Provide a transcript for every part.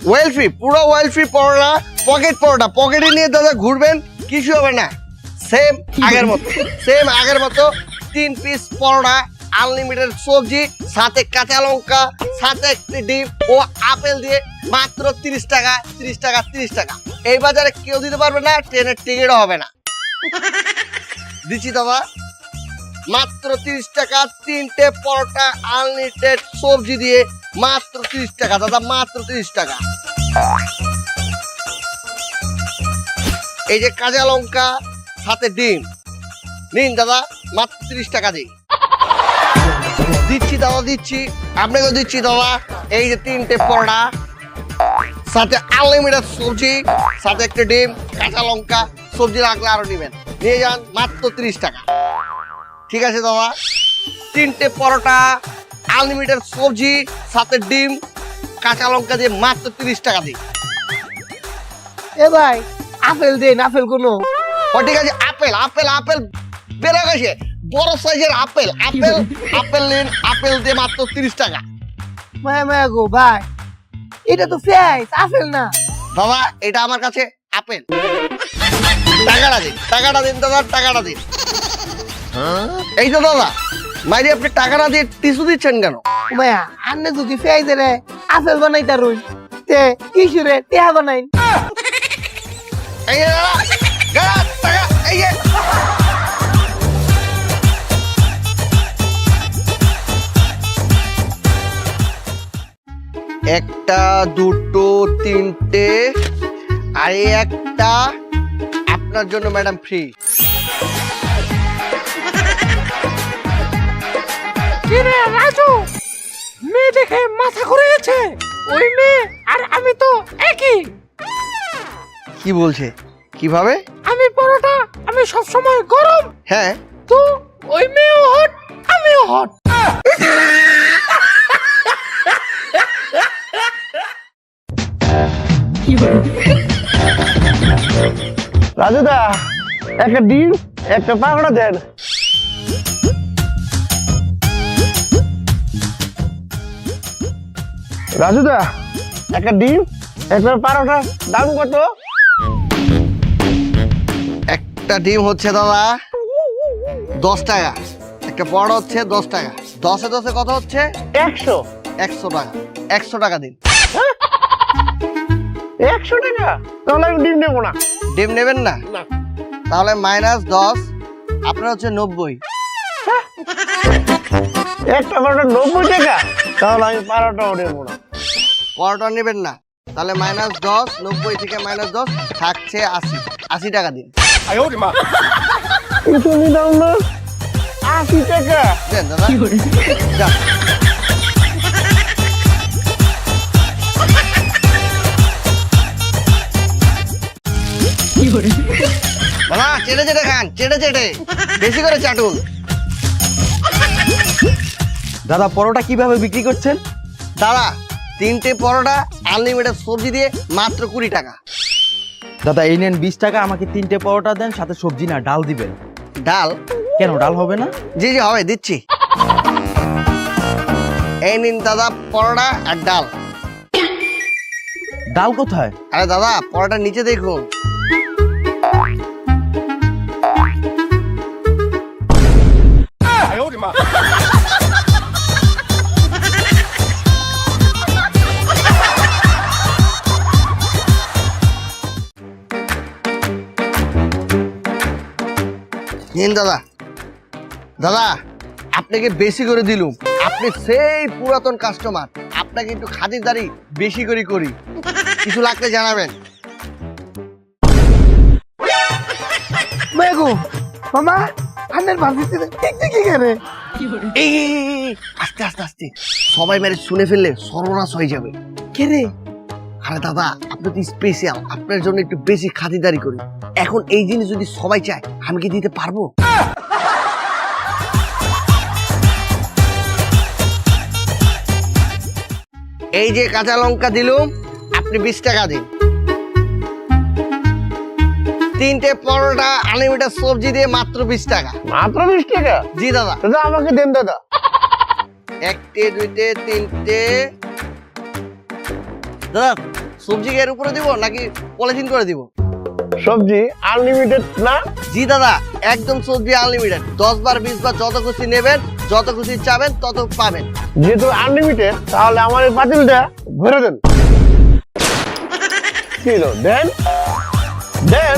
Well free, পুরো well free পরোটা, pocket পরোটা, পকেটে নিয়ে দাদা ঘুরবেন, কিছু হবে না। সেম আগের মতো 3 পিস পরোটা, আনলিমিটেড সবজি, সাথে কাঁচা লঙ্কা, সাথে একটি ডিম ও আপেল দিয়ে মাত্র 30 টাকা। এই বাজারে কেউ দিতে পারবে না, ট্রেনের টিকিটও হবে না। দিচ্ছি দাদা মাত্র 30 টাকা, 3টে পরোটা আনলিমিটেড সবজি দিয়ে মাত্র 30 টাকা দাদা, মাত্র 30 টাকা। এই যে কাঁচা লঙ্কা সাথে ডিম নিন দাদা, মাত্র 30 টাকা দিচ্ছি দাদা, দিচ্ছি আপনাকেও দিচ্ছি দাদা। এই যে 3টে পরোটা সাথে আনলিমিটেড সবজি, সাথে একটা ডিম, কাঁচা লঙ্কা, সবজি রাখলে আরো নেবেন, নিয়ে যান মাত্র 30 টাকা। ঠিক আছে দাদা, 3টে পরোটা আনলিমিটেড সবজি সাথে ডিম কাঁচা লঙ্কা দিয়ে মাত্র 30 টাকা দিই। এ ভাই আপেল দেন, আপেল কোনো? ও ঠিক আছে, আপেল বেড়ে গেছে, বড় সাইজের আপেল নিন, আপেল দিয়ে মাত্র 30 টাকা। মায়া গো ভাই, এটা তো ফ্রাইস, আপেল না। বাবা এটা আমার কাছে আপেল। টাকাটা দিন দাদা, টাকাটা দিন। এই তো দাদা, মাইরি আপনি টাকাটা দিয়ে টিস্যু দিচ্ছেন কেন? মায়া আন্নে যদি ফ্রাইসের আপেল বানাই তারুন, তে কিশোরে টেহা বানাইন। এই যে দাদা, টাকা, এই যে একটা, দুটো, 3টে, আর এই একটা আপনার জন্য ম্যাডাম ফ্রি। কিরে রাজু, মেয়ে দেখে মাথা ঘুরিয়েছে? ওই মেয়ে আর আমি তো একই। কি বলছে? কিভাবে? আমি পরোটা, আমি সব সময় গরম। হ্যাঁ তো ওই মেয়েও হট, আমিও হট। রাজুদা, একটা ডিম, একটা পাকড়া দেন। রাজুদা, একটা ডিম, একটা পারোটা, দাম কত? একটা ডিম হচ্ছে দাদা 10 টাকা, একটা পরোটা হচ্ছে 10 টাকা, 10-এ 10-এ কত হচ্ছে? 100 টাকা। 100 টাকা দিন। 100 টাকা? তাহলে আমি ডিম নেবো না। ডিম নেবেন না? তাহলে -10, আপনার হচ্ছে 90। একটা পরোটা 90 টাকা? তাহলে আমি পরোটাও নেবো না। পরোটা নেবেন না? তাহলে -10, 90 থেকে -10 থাকছে 80 টাকা দিন। কিন্তু নিলাম না 80 টাকা। দেন দাদা, যান। দাদা চেটে খান, চেটে বেশি করে চাটুন। দাদা পরোটা কিভাবে বিক্রি করছেন? দাদা 3টে পরোটা আনলিমিটেড সবজি দিয়ে মাত্র 20 টাকা। দাদা এই নেন 20 টাকা, আমাকে 3টে পরোটা দেন, সাথে সবজি না ডাল দিবেন। ডাল? কেন ডাল হবে না? জি হবে, দিচ্ছি। এই নিন দাদা পরোটা আর ডাল। ডাল কোথায়? আরে দাদা পরোটার নিচে দেখুন। নিন দাদা, দাদা আপনাকে বেশি করে দিলুম, আপনি সেই পুরাতন কাস্টমার, আপনাকে একটু খাতিরদারি বেশি করে করি, কিছু লাগলে জানাবেন। মায়া গো মামা, আন্নের ভাবিতে ঠিক করে। এই আস্তে আস্তে সবাই মেরে শুনে ফেললে সর্বনাশ হয়ে যাবে। কে রে? আরে দাদা আপনি তো স্পেশাল, আপনার জন্য একটু বেশি খাতিরদারি করি। এখন এই জিনিস যদি সবাই চায়, আমি কি দিতে পারবো? এই যে কাঁচা লঙ্কা দিলুম, আপনি 20 টাকা দিন। 3টে পরোটা আনলিমিটেড সবজি দিয়ে মাত্র 20 টাকা। মাত্র 20 টাকা? জি দাদা। দাদা আমাকে দেন দাদা। 1টে 2টে 3টে, দাদা সবজি এর উপরে দিব নাকি পলিথিন করে দিব? সবজি আনলিমিটেড না? জি দাদা, একদম সবজি আনলিমিটেড। 10 বার 20 বার যত খুশি নেবেন, যত খুশি চাবেন তত পাবেন। যেহেতু আনলিমিটেড তাহলে আমার এই পাতিলটা ভরে দেন। কি হলো? দেন দেন।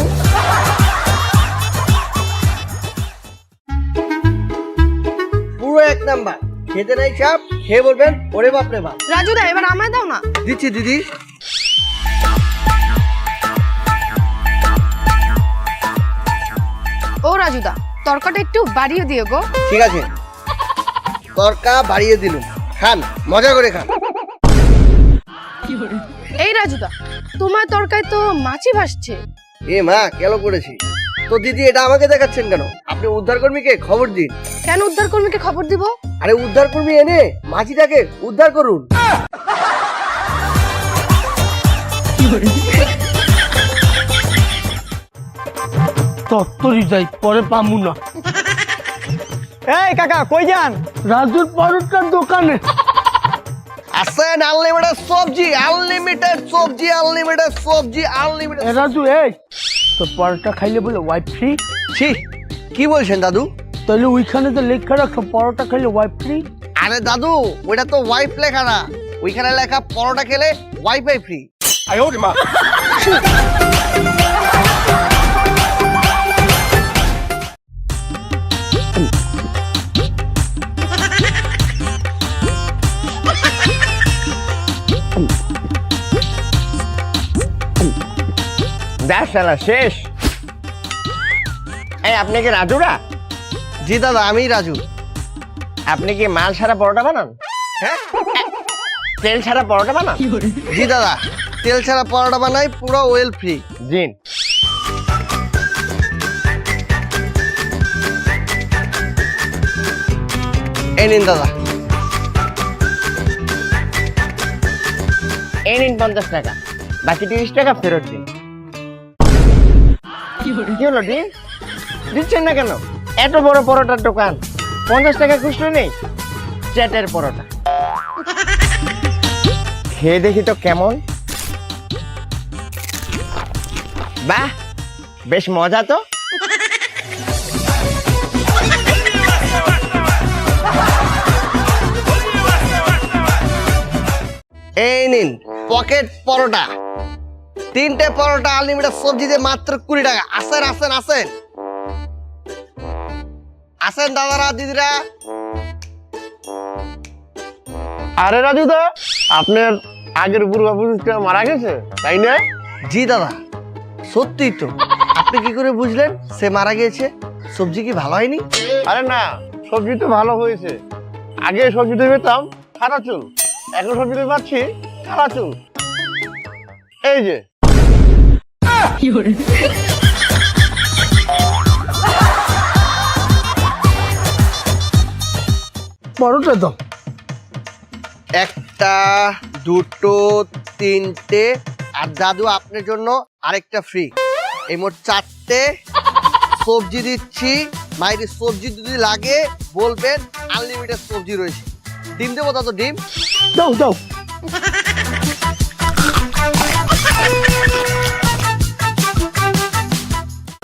পুরো এক নাম্বার। খেতে নাই চাপ, খেয়ে বলবেন ওরে বাপ রে বাপ। রাজুদা এবার আমায় দাও না। দিচ্ছি দিদি। ও রাজুদা, তরকাটা একটু বাড়িয়ে দিও গো। ঠিক আছে, তরকা বাড়িয়ে দিলুম, খান মজা করে খান। এই রাজুদা, তোমার তরকায় তো মাছি ভাসছে। এ মা, কেন করেছি? তো দিদি এটা আমাকে দেখাচ্ছেন কেন? আপনি উদ্ধার কর্মীকে খবর দিন। কেন উদ্ধার কর্মীকে খবর দিব? আরে উদ্ধার কর্মী এনে মাছিটাকে উদ্ধার করুন। তত্তরি যাই, পরে পামু না। এই কাকা কই যান? রাজুর পরোটার দোকানে। আসেন, আনলিমিটেড সবজি, আনলিমিটেড সবজি, আনলিমিটেড সবজি, আনলিমিটেড। রাজু এই, তো পরোটা খাইলে বলে ওয়াইফ ফ্রি। ছি, কি বলছেন দাদু? তাহলে ওইখানে তো লেখা রাখো পরোটা খাইলে ওয়াইফ ফ্রি। আরে দাদু, ওইটা তো ওয়াইফ লেখা না, ওইখানে লেখা পরোটা খেলে ওয়াইফাই ফ্রি। দেখ শালা শেষ। এই আপনি কি রাজুরা? জি দাদা, আমি রাজু। আপনি কি মাল ছাড়া পরোটা বানান? হ্যাঁ তেল ছাড়া পরোটা বানান? জি দাদা, তেল ছাড়া পরোটা বানাই, পুরো ওয়েল ফ্রি। জিন। এই নিন দাদা। এই নিন 50 টাকা, বাকি 30 টাকা ফেরত দিন। কি হলো দিন দিচ্ছেন না কেন? এত বড় পরোটার দোকান, 50 টাকা খুচরো নেই? চ্যাটের পরোটা খেয়ে দেখি তো কেমন। বাহ, বেশ মজা তো। এই নিন পকেট পরোটা, 3টে পরোটা আনলিমিটেড সবজি দিয়ে মাত্র 20 টাকা। আসেন আসেন আসেন আসেন দাদারা দিদিরা। আরে রাজু দা, আপনার আগের পূর্বপুরুষটা মারা গেছে তাই না? জি দাদা, সত্যি তো। আপনি কি করে বুঝলেন সে মারা গিয়েছে? সবজি কি ভালো হয়নি? আরে না, সবজি তো ভালো হয়েছে। আগে সবজিতে পেতাম সাদা চুল, এখন সবজিতে পাচ্ছি কালা চুল। এই যে পরোটা দাও। 1টা 2টো 3টে, আর দাদু আপনার জন্য আরেকটা ফ্রি। এই মোট 4টে সবজি দিচ্ছি। মাইরি সবজি যদি লাগে বলবেন, আনলিমিটেড সবজি রয়েছে। ডিম দেবো দাদু? ডিম দাও দাও।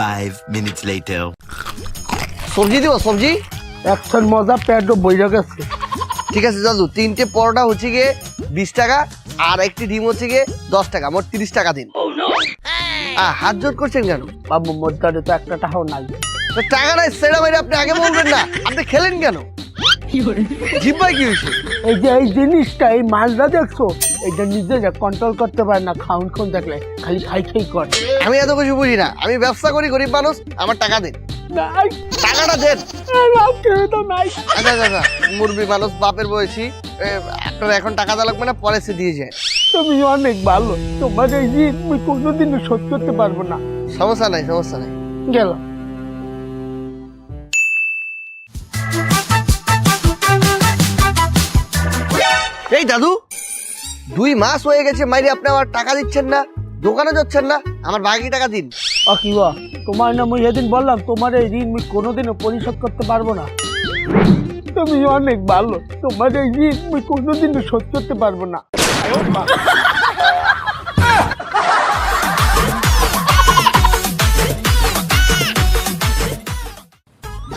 Five minutes later. সবজি দিব? সবজি একটার মজা পেটও বইরা গেছে। ঠিক আছে দাদু, 3টে পরোটা হচ্ছে গিয়ে 20 টাকা, আর একটি ডিম হচ্ছে গিয়ে 10 টাকা, মোট 30 টাকা দিন। হাত জোর করছেন কেন? বাবু মধ্যে তো একটা টাকাও নাই। তো টাকা নাই সেটা বাইরে আপনি আগে বলবেন না। আপনি খেলেন কেন? জিব্বাই কি হয়েছে? এই যে এই জিনিসটা, এই মালটা দেখছো, এটা নিজে কন্ট্রোল করতে পারে না। খাউন খাউন দেখলে খালি খাই খাই করে। আমি এত কিছু বুঝি না, আমি ব্যবসা করি, গরিব মানুষ, আমার টাকা দেন, নাই, টাকাটা দেন। কেউ তো নাই। আচ্ছা আচ্ছা আচ্ছা, মুরবি মানুষ, বাপের বয়সী, আপনার এখন টাকা দেওয়া লাগবে না, পরে সে দিয়ে যায়। তুমি অনেক ভালো, তোমার এই ঋণ আমি কোনোদিনও শোধ করতে পারবো না। সমস্যা নাই, সমস্যা নাই। গেলাম। এই দাদু, 2 মাস হয়ে গেছে মাইরি আপনি আমার টাকা দিচ্ছেন না, দোকানে যাচ্ছেন না, আমার বাকি টাকা দিন। কিবা তোমার নাম এদিন বললাম, তোমার এই ঋণ আমি কোনোদিনও পরিশোধ করতে পারবো না। তুমি অনেক ভালো, তোমার এই ঋণ আমি কোনোদিনও শোধ করতে পারবো না।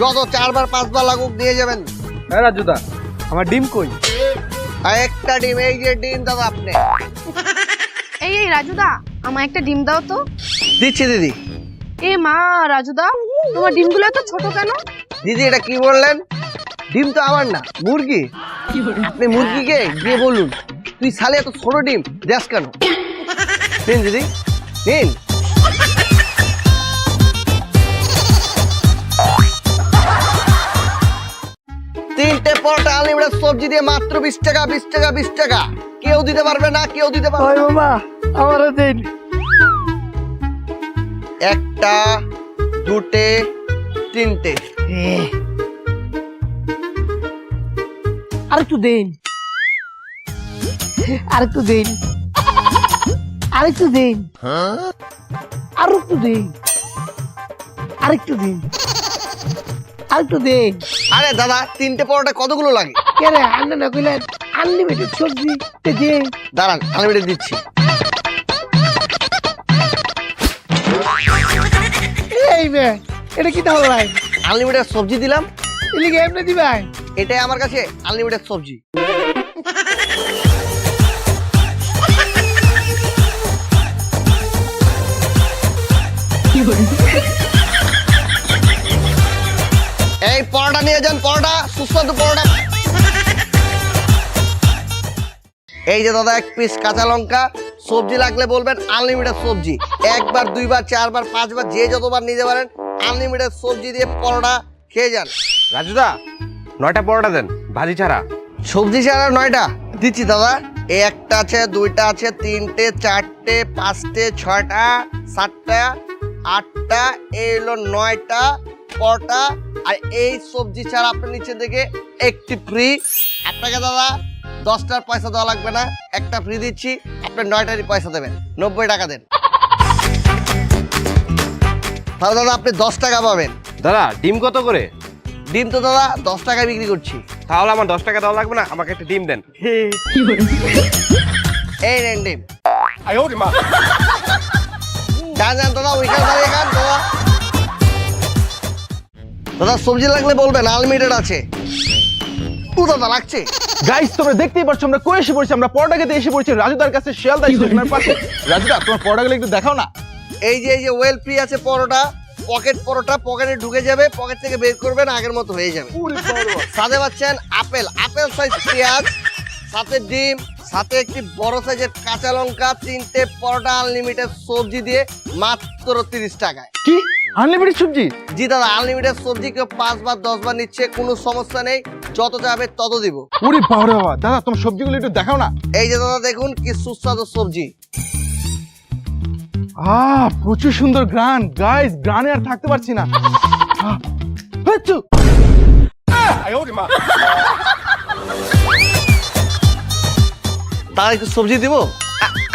যত 4 বার 5 বার লাগুক দিয়ে যাবেন। হ্যাঁ রাজুদা, আমার ডিম কই? আর একটা ডিম, এই যে ডিম দাদা আপনি। এই রাজুদা, আমার একটা ডিম দাও তো। দিচ্ছি দিদি। এ মা, রাজুদা তোমার ডিমগুলো এত ছোট কেন? দিদি এটা কি বললেন? ডিম তো আমার না, মুরগি। আপনি মুরগিকে গিয়ে বলুন তুই সালে এত ছোট ডিম দেশ কেন। নিন দিদি, নিন। তিনটে পরোটা আনলিমিটেড সবজি দিয়ে মাত্র 20 টাকা, 20 টাকা, 20 টাকা। কেউ দিতে পারবে না, কেউ দিতে পারবে ওই না। মামা আমারও দিন। একটা, দুটে, তিনটে। আরেকটু দিন, আরেকটু দিন, আরেকটু দিন, আরেকটু দিন, আরেকটু দিন, আরেকটু দিন। আরে দাদা, তিনটে পরোটা কতগুলো লাগে? কে রে আন্না না কইলেন আনলিমিটেড সবজি দিন। দাঁড়ান, আনলিমিটেড দিচ্ছি। এই বে, এটা কি তাহলে ভাই? আনলিমিটেড সবজি দিলাম, এলিগে এমনি দিবাই? এটাই আমার কাছে আনলিমিটেড সবজি। এই পরোটা নিয়ে যান, পরোটা, সুস্বাদু পরোটা। এই যে দাদা 1 পিস কাঁচা লঙ্কা, সবজি লাগলে বলবেন, আনলিমিটেড সবজি। 1 বার 2 বার 4 বার 5 বার যে যতবার নিতে পারেন, আনলিমিটেড সবজি দিয়ে পরোটা খেয়ে যান। রাজুদা 9টা পরোটা দেন, ভাজি ছাড়া। সবজি ছাড়া 9টা দিচ্ছি দাদা। এই একটা আছে, 2টা আছে, 3টে, 4টে, 5টে, 6টা, 7টা, 8টা, এই হলো 9টা পরোটা। আর এই সবজি ছাড়া আপনি নিচে থেকে একটি ফ্রি। আপনাকে দাদা 10টার পয়সা দেওয়া লাগবে না, একটা ফ্রি দিচ্ছি। আপনি 9টারই পয়সা দেবেন, 90 টাকা দেন। তাহলে দাদা আপনি 10 টাকা পাবেন। দাদা ডিম কত করে? ডিম তো দাদা 10 টাকায় বিক্রি করছি। তাহলে আমার 10 টাকা দেওয়া লাগবে না, আমাকে একটা ডিম দেন। এই নেন ডিম। যান যান দাদা, ওইখানে দাঁড়িয়ে খান দাদা। দাদা সবজি লাগলে বলবেন, আনলিমিটেড আছে। ও দাদা লাগছে। গাইস তোমরা দেখতেই পাচ্ছ আমরা কই এসে পড়েছি, আমরা পরোটা খেতে এসে পড়েছি রাজুদার কাছে, শিয়ালদা স্টেশনের পাশে। রাজুদা তোমার পরোটাগুলো একটু দেখাও না। এই যে ওয়েল ফ্রি আছে পরোটা, পকেট পরোটা, পকেটে ঢুকে যাবে, পকেট থেকে বের করবেন, আগের মতো হয়ে যাবে। সাথে পাচ্ছেন আপেল, আপেল সাইজ পেঁয়াজ, সাথে ডিম, সাথে একটি বড় সাইজের কাঁচা লঙ্কা, 3টে পরোটা আনলিমিটেড সবজি দিয়ে মাত্র 30 টাকায়। কি আনলিমিটেড সবজি? জি দাদা, আনলিমিটেড সবজি। কেউ 5 বার 10 বার নিচ্ছে, কোনো সমস্যা নেই, যত যাবে তত দিব। ওরে বাবা রে বাবা, দাদা তোমার সবজিগুলো একটু দেখাও না। এই যে দাদা দেখুন কি সুস্বাদু সবজি। প্রচুর সুন্দর গ্রান। গাইস গ্রানে আর থাকতে পারছি না। হাচ্চু। তার একটু সবজি দিব,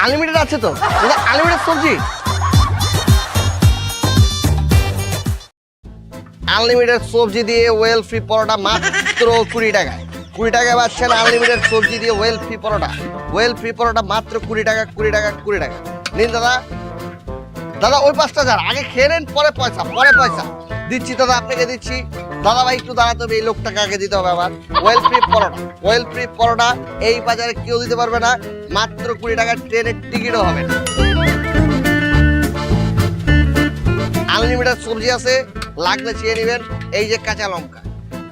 আনলিমিটেড আছে তো দাদা, আনলিমিটেড সবজি। আনলিমিটেড সবজি দিয়ে ওয়েল ফ্রি পরোটা মাত্র 20 টাকায়। 20 টাকায় পাচ্ছেন আনলিমিটেড সবজি দিয়ে ওয়েল ফ্রি পরোটা। ওয়েল ফ্রি পরোটা মাত্র 20 টাকা, 20 টাকা, 20 টাকা। নিন দাদা। দাদা ওই 5টা যান, আগে খেয়ে নেন, পরে পয়সা, পরে পয়সা দিচ্ছি দাদা, আপনাকে দিচ্ছি। দাদা ভাই একটু দাঁড়াতে হবে, এই লোকটাকে আগে দিতে হবে আবার। ওয়েল ফ্রি পরোটা, ওয়েল ফ্রি পরোটা এই বাজারে কেউ দিতে পারবে না, মাত্র 20 টাকা, ট্রেনের টিকিটও হবে না। আনলিমিটেড সবজি আছে, লাগলে চেয়ে নেবেন। এই যে কাঁচা লঙ্কা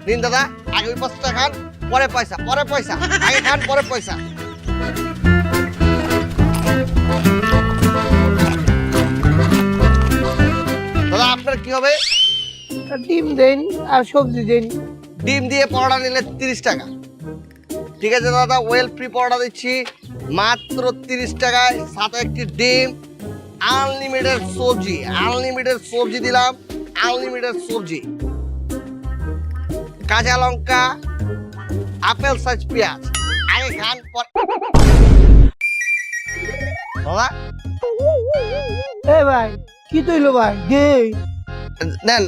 নিন দাদা, আগে ওই 5টা খান, পরে পয়সা, পরে পয়সা, আগে খান পরে পয়সা। দাদা আপনার কি হবে? ডিম দেন আর সবজি দেন। ডিম দিয়ে পরোটা নিলে 30 টাকা। ঠিক আছে দাদা, ওয়েল ফ্রি পরোটা দিচ্ছি মাত্র 30 টাকায়, সাথে একটি ডিম, আনলিমিটেড সবজি। আনলিমিটেড সবজি দিলাম, আনলিমিটেড সবজি, কাঁচা লঙ্কা, আপেল সাইজ পেঁয়াজ, আগে খান পরে। দাদা এ ভাই কি তৈলো ভাই দে। নেন,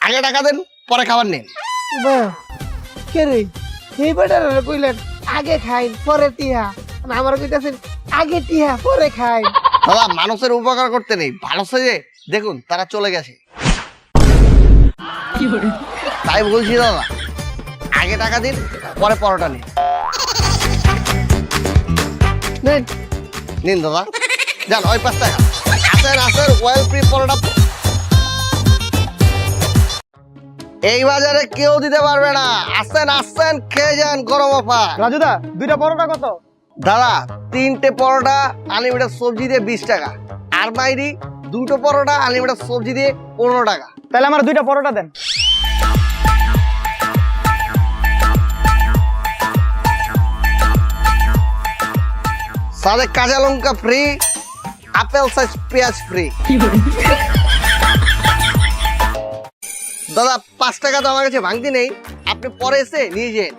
আগে টাকা দেন, পরে খাবার নিন। কে রে এই বেটারা কইলেন আগে খাই পরে টিহা, আমার কইতাছেন আগে টিহা পরে খাই। দাদা মানুষের উপকার করতে নেই, ভালো সেজে দেখুন তারা চলে গেছে। তাই বলছি দাদা, আগে টাকা দিন, পরে পরোটা নিন। নিন নিন দাদা, যান ওই 5 টাকা। আসেন ওয়েল ফ্রি পরোটা এই বাজারে কেউ দিতে পারবে না। আসেন খেয়ে যান, গরম অফার। রাজুদা 2টা পরোটা কত? দাদা 3টে পরোটা আনলিমিটেড সবজি দিয়ে 20 টাকা, আর বাইরি 2টো পরোটা আনলিমিটেড সবজি দিয়ে 15 টাকা। তাহলে আমার 2টা পরোটা দেন। সাথে কাঁচা লঙ্কা ফ্রি, আপেল সাইজ পেঁয়াজ ফ্রি। দাদা 5 টাকা তো আমার কাছে ভাঙতি নেই, আপনি পরে এসে নিয়ে যান।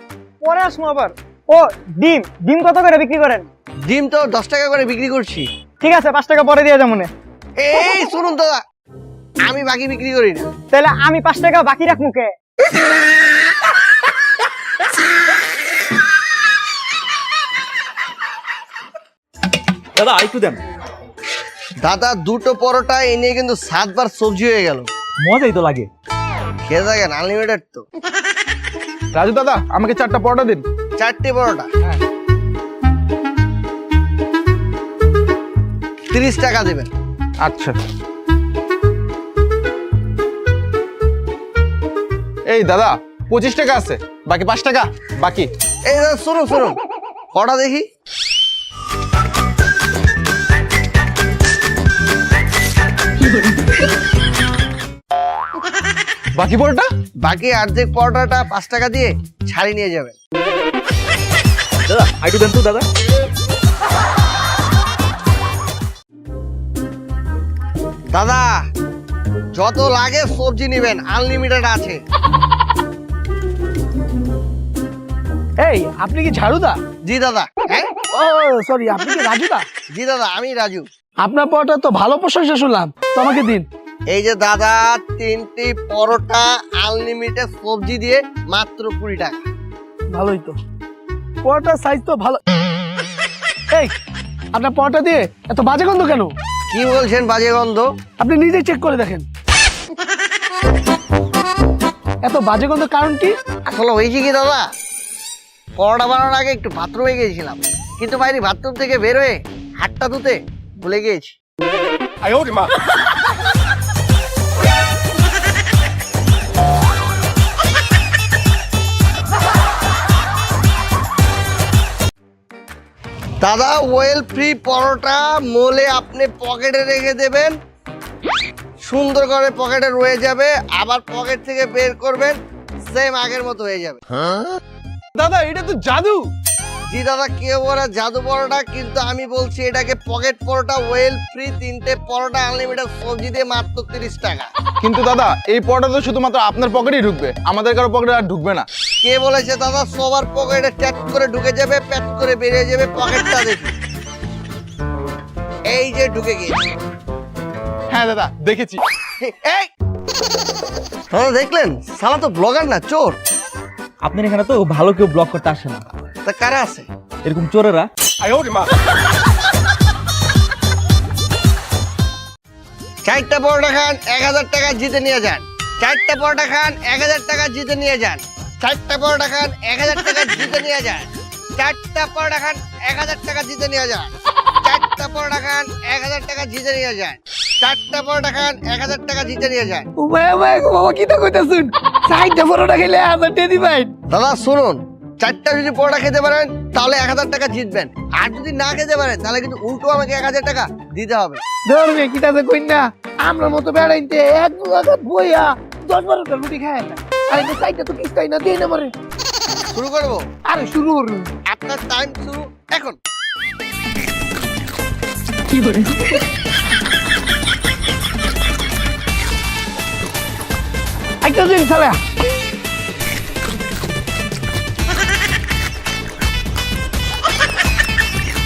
পরে আসবো আবার। ও ডিম কত করে বিক্রি করেন? ডিম তো 10 টাকা করে বিক্রি করছি। ঠিক আছে 5 টাকা পরে দিয়ে যাবো মনে। এই শুনুন দাদা, আমি বাকি বিক্রি করি না। তাহলে আমি 5 টাকা বাকি রাখ মুখে। দাদা আরেকটু দেন। দাদা 2টো পরোটা এই নিয়ে কিন্তু 7 বার সবজি হয়ে গেল। মজাই তো লাগে। খেয়ে থাকেন, আনলিমিটেড তো। রাজু দাদা আমাকে 4টা পরোটা দিন। 4টে পরোটা 30 টাকা দেবেন। আচ্ছা। এই দাদা 25 টাকা আছে, বাকি 5 টাকা বাকি। এই দাদা শুনুন কটা দেখি। বাকি পরোটা? বাকি অর্ধেক পরোটাটা 5 টাকা দিয়ে ছাড়ি নিয়ে যাবেন। দাদা আরেকটু দেন তো দাদা। দাদা যত লাগে সবজি নেবেন, আনলিমিটেড আছে। এই আপনি কি ঝাড়ুদা? জি দাদা। হ্যাঁ ও সরি, আপনি কি রাজুদা? জি দাদা, আমি রাজু। আপনার পরোটা তো ভালো প্রশংসা শুনলাম, তো আমাকে দিন। এই যে দাদা 3টি পরোটা আনলিমিটেড সবজি দিয়ে মাত্র 20 টাকা। ভালোই তো, পরোটার সাইজ তো ভালো। এই আপনার পরোটা দিয়ে এত বাজে গন্ধ কেন? কি বলছেন বাজে গন্ধ? আপনি নিজে চেক করে দেখেন এত বাজে গন্ধ কারণ কি? আসলে হয়েছে কি দাদা, পরোটা বানানোর আগে একটু বাথরুমে গিয়েছিলাম, কিন্তু বাইরে বাথরুম থেকে বের হয়ে হাতটা ধুতে ভুলে গিয়েছি। দাদা ওয়েল ফ্রি পরোটা মোলে আপনি পকেটে রেখে দেবেন, সুন্দর করে পকেটে রয়ে যাবে, আবার পকেট থেকে বের করবেন, সেম আগের মতো হয়ে যাবে। দাদা এটা তো জাদু। জি দাদা, কেউ বলে জাদু পরোটা, কিন্তু আমি বলছি এটাকে পকেট পরোটা ওয়েল ফ্রি। 3টে পরোটা আনলিমিটেড সবজি দিয়ে মাত্র 30 টাকা। কিন্তু দাদা এই পরোটা তো শুধুমাত্র আপনার পকেটেই ঢুকবে, আমাদের কারো পকেটে আর ঢুকবে না। কে বলেছে দাদা? সবার পকেটে ট্যাপ করে ঢুকে যাবে, প্যাট করে বেরিয়ে যাবে। পকেটটা দেখি, এই যে ঢুকে গিয়েছে। হ্যাঁ দাদা দেখেছি। এই দাদা দেখলেন, শালা তো ব্লগার না, চোর। আপনার এখানে তো ভালো কেউ ব্লক করতে আসে না, তা কারা আছে? এরকম চোরেরা। 4টা পরোটা খান, 1000 টাকা জিতে নিয়ে যান। 4টা পরোটা খান, 1000 টাকা জিতে নিয়ে যান। 4টা পরোটা খান, 1000 টাকা জিতে নিয়ে যান। 4টা পরোটা খান, 1000 টাকা জিতে নিয়ে যান। 4টা পরোটা খান, 1000 টাকা জিতে নিয়ে যান। 4টা পরোটা খান, 1000 টাকা জিতে নিয়ে যান। বাবা কি তো কইতাছুন, 4টা পরোটা খেলে 1000 টাকা দিবেন? দাদা শুনুন, 4টা যদি পরোটা খেতে পারেন তাহলে 1000 টাকা জিতবেন, আর যদি না খেতে পারেন তাহলে কিন্তু উল্টো আমাকে 1000 টাকা দিতে হবে। ধরবে কিটাতে কই না, আমরা মতো বেড়াইতে এক জায়গা বইয়া 10-12টা রুটি খায় না। আরে তো 4টা তো কিস্তাই না, দেই না মরে। শুরু করবো? আরে শুরু করুন। আপনার টাইম শুরু এখন। একটা দিন সালা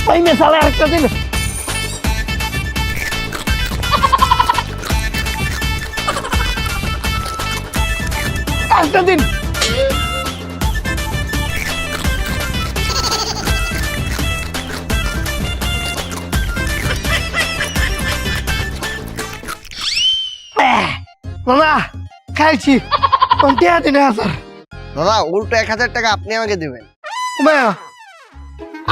পাইনে সালা, একটা দিন একটা দিন। মামা খাইছি, টিয়া 3000 দাদা উল্টো 1000 টাকা আপনি আমাকে দেবেন। মায়া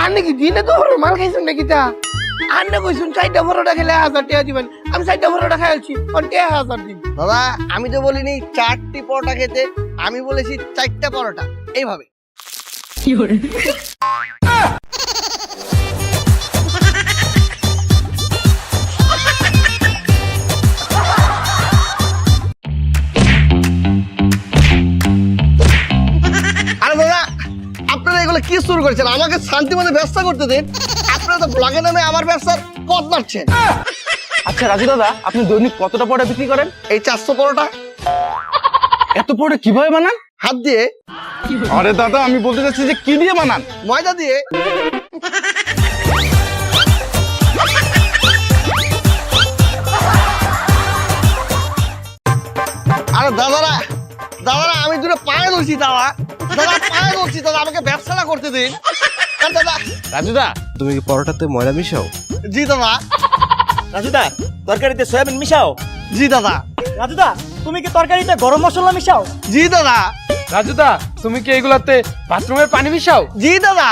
আর নাকি দিনে তো মাল খাইছেন নাকি তা আর না কইছুন 4টা পরোটা খেলে 1000 টাকা দিবেন আমি 4টা পরোটা খাইছি আর টিয়া 1000 দিন দাদা আমি তো বলিনি 4টি পরোটা খেতে, আমি বলেছি 4টা পরোটা, এইভাবে। আরে দাদা আপনারা এগুলো কি শুরু করেছেন? আমাকে শান্তি মতো ব্যবসা করতে দিন। আপনারা তো ব্লগের নামে আমার ব্যবসার পথ মারছেন। আচ্ছা রাজু দাদা, আপনি দৈনিক কতটা পরোটা বিক্রি করেন? এই 400 পরোটা এত পরোটা কিভাবে বানান? হাত দিয়ে, আরে দাদা আমি বলতে চাচ্ছি যে কি দিয়ে বানান? ময়দা দিয়ে। আরে দাদারা দাদারা আমি দুটো পায়ে ধরছি দাদা, দাদা পায়ে ধরছি দাদা, আমাকে ব্যবসাটা করতে দিন। আর দাদা রাজুদা, তুমি কি পরোটাতে ময়দা মিশাও? জি দাদা, রাজুদা তরকারিতে সয়াবিন মিশাও? জি দাদা, রাজুদা তুমি কি তরকারিতে গরম মশলা মিশাও? জি দাদা, রাজুদা তুমি কি এগুলাতে বাথরুমের পানি মিশাও? জি দাদা।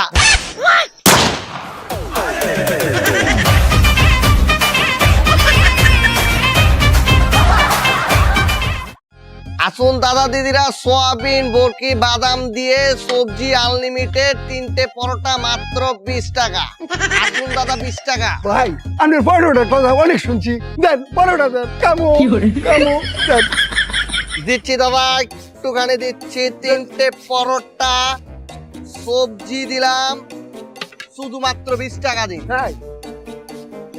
আসুন দাদা দিদিরা, সোয়াবিন, বরকি, বাদাম দিয়ে সবজি আনলিমিটেড 3টে পরোটা মাত্র 20 টাকা। আসুন দাদা 20 টাকা। ভাই আমি পরোটার কথা অনেক শুনছি, দেন পরোটা দেন কামো কামো দেন। দিচ্ছি দাদা, একটুখানি দিচ্ছি। 3টে পরোটা, সবজি দিলাম, শুধুমাত্র 20 টাকা দিন। ভাই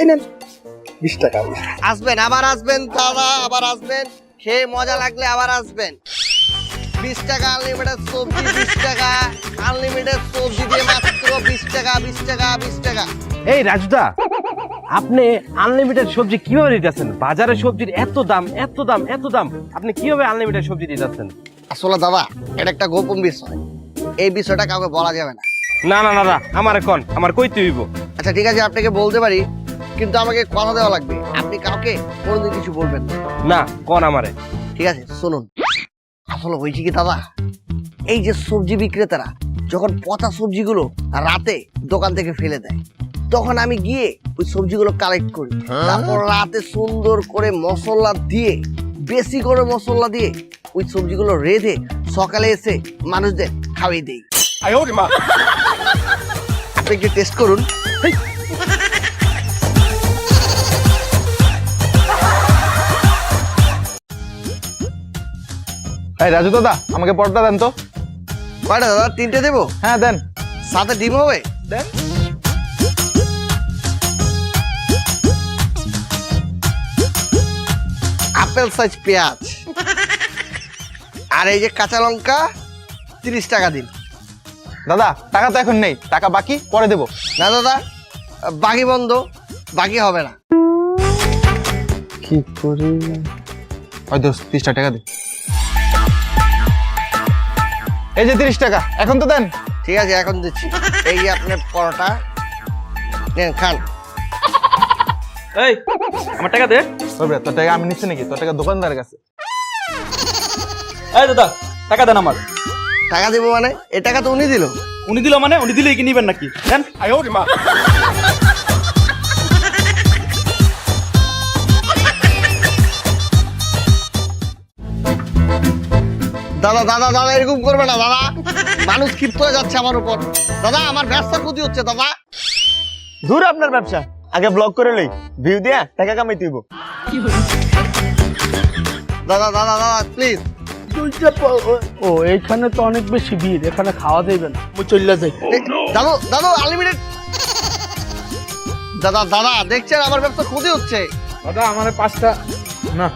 এই নেন 20 টাকা। আসবেন, আবার আসবেন দাদা, আবার আসবেন। খেয়ে মজা লাগলে আবার আসবেন। 20 টাকা আনলিমিটেড সবজি, 20 টাকা আনলিমিটেড সবজি দিয়ে মাত্র 20 টাকা, 20 টাকা, 20 টাকা। এই রাজুদা, আপনি আনলিমিটেড সবজি কিভাবে দিতেছেন? বাজারে সবজির এত দাম, এত দাম, এত দাম, আপনি কিভাবে আনলিমিটেড সবজি দিতেছেন? আসলে দাদা এটা একটা গোপন বিষয়, এই বিষয়টা কাউকে বলা যাবে না। না না না না, আমার কোন আমার কইতে হইব। আচ্ছা ঠিক আছে, আপনাকে বলতে পারি, কিন্তু আমাকে কথা দেওয়া লাগবে, আপনি কাউকে কোনোদিন কিছু বলবেন না। না কোন আমারে। ঠিক আছে শুনুন, আসলে হয়েছে কি দাদা, এই যে সবজি বিক্রেতারা যখন পচা সবজিগুলো রাতে দোকান থেকে ফেলে দেয়, তখন আমি গিয়ে ওই সবজিগুলো কালেক্ট করি, তারপর রাতে সুন্দর করে মশলা দিয়ে, বেশি করে মশলা দিয়ে ওই সবজিগুলো রেঁধে সকালে এসে মানুষদের খাওয়িয়ে দেই। আপনি একটু টেস্ট করুন। এই রাজু দাদা আমাকে পরোটা দেন তো। কয়টা দাদা? 3টে দেবো? হ্যাঁ দেন। সাথে ডিম হবে? দেন। আপেল সাইজ পেঁয়াজ, আর এই যে কাঁচা লঙ্কা 30 টাকা দিন। দাদা টাকা তো এখন নেই, টাকা বাকি পরে দেবো। না দাদা, বাকি বন্ধ, বাকি হবে না। কি করি? ওই দোস্ত 30 টাকা দে। এই যে 30 টাকা, এখন তো দেন। ঠিক আছে এখন দিচ্ছি। এই যে আপনার পরোটা নেন, খান। এই আমার টাকা দে। ওই bre, তোর টাকা আমি নিচ্ছি নাকি? তোর টাকা দোকানদারের কাছে। এই দাদা টাকা দেন আমার। টাকা দেবো মানে? এ টাকা তো উনি দিল। উনি দিল মানে? উনি দিলেই কি নিবেন নাকি? দেন। দাদা দাদা দাদা এরকম করবে না দাদা, মানুষ ক্ষিপ্ত হয়ে যাচ্ছে আমার উপর। দাদা আমার ব্যবসা ক্ষতি হচ্ছে দাদা। দূর আপনার ব্যবসা, আগে ব্লগ করে লই, ভিউ দিয়া টাকা কামাই তুইব। দাদা দাদা দাদা প্লিজ। ও এইখানে তো অনেক বেশি ভিড়, এখানে খাওয়া দেবে না, আমি চলে যাই। দাদু দাদু আনলিমিটেড। দাদা দাদা দেখছেন আমার ব্যবসা ক্ষতি হচ্ছে। দাদা আমার 5টা না,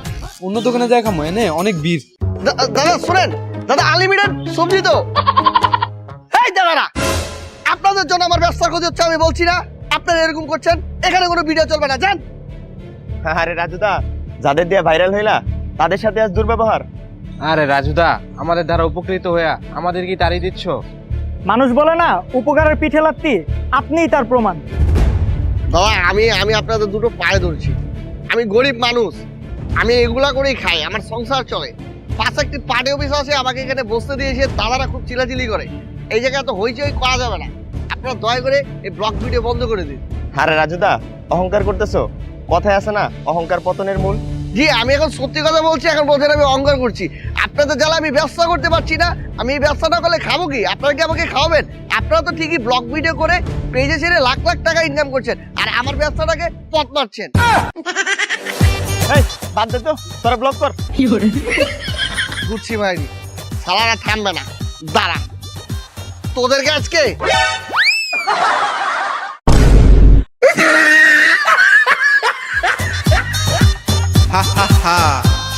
অন্য দোকানে যাই খামো, এনে অনেক ভিড়। দাদা শুনেন, দাদা আনলিমিটেড সবজি তো। এই দাদারা, আপনাদের জন্য আমার ব্যবসা ক্ষতি হচ্ছে, আমি বলছি না? আপনারা এরকম করছেন, এখানে কোনো ভিডিও চলবে না, যান। আরে রাজুদা, যাদের দিয়ে ভাইরাল হইলা তাদের সাথে আজ দুর্ব্যবহার। আরে রাজুদা, আমাদের দ্বারা উপকৃত হইয়া আমাদের কি তাড়িয়ে দিচ্ছ? মানুষ বলে না উপকারের পিঠে লাত্তি, আপনিই তার প্রমাণ। দাদা আমি আপনাদের দুটো পায়ে ধরছি, আমি গরিব মানুষ, আমি এগুলা করেই খাই, আমার সংসার চলে। পাশে একটি পার্টি অফিস আছে, আমাকে এখানে বসতে দিয়েছে, দাদারা খুব চিলাচিলি করে। এই জায়গায় তো হইচই করা যাবে না। আপনারা দয়া করে এই ব্লগ ভিডিও বন্ধ করে দিন। আরে রাজুদা, অহংকার করতেছো? কথায় আছে না, অহংকার পতনের মূল। জি, আমি এখন সত্যি কথা বলছি, এখন বলছেন আমি অহংকার করছি। আপনাদের জ্বালা আমি ব্যবসা করতে পারছি না, আমি এই ব্যবসা না করলে খাবো কি? আপনারা কি আমাকে খাওয়াবেন? আপনারা তো ঠিকই ব্লগ ভিডিও করে পেজে ছেড়ে লাখ লাখ টাকা ইনকাম করছেন, আর আমার ব্যবসাটাকে পথ মারছেন। এই বাদ দে তো, তোরা ব্লক কর। ঘুরছি ভাইনি, সালারা থামবে না, দাঁড়া তোদেরকে আজকে।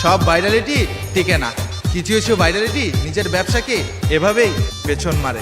সব ভাইরালিটি টিকে না, কিছু কিছু ভাইরালিটি নিজের ব্যবসাকে এভাবেই পেছন মারে।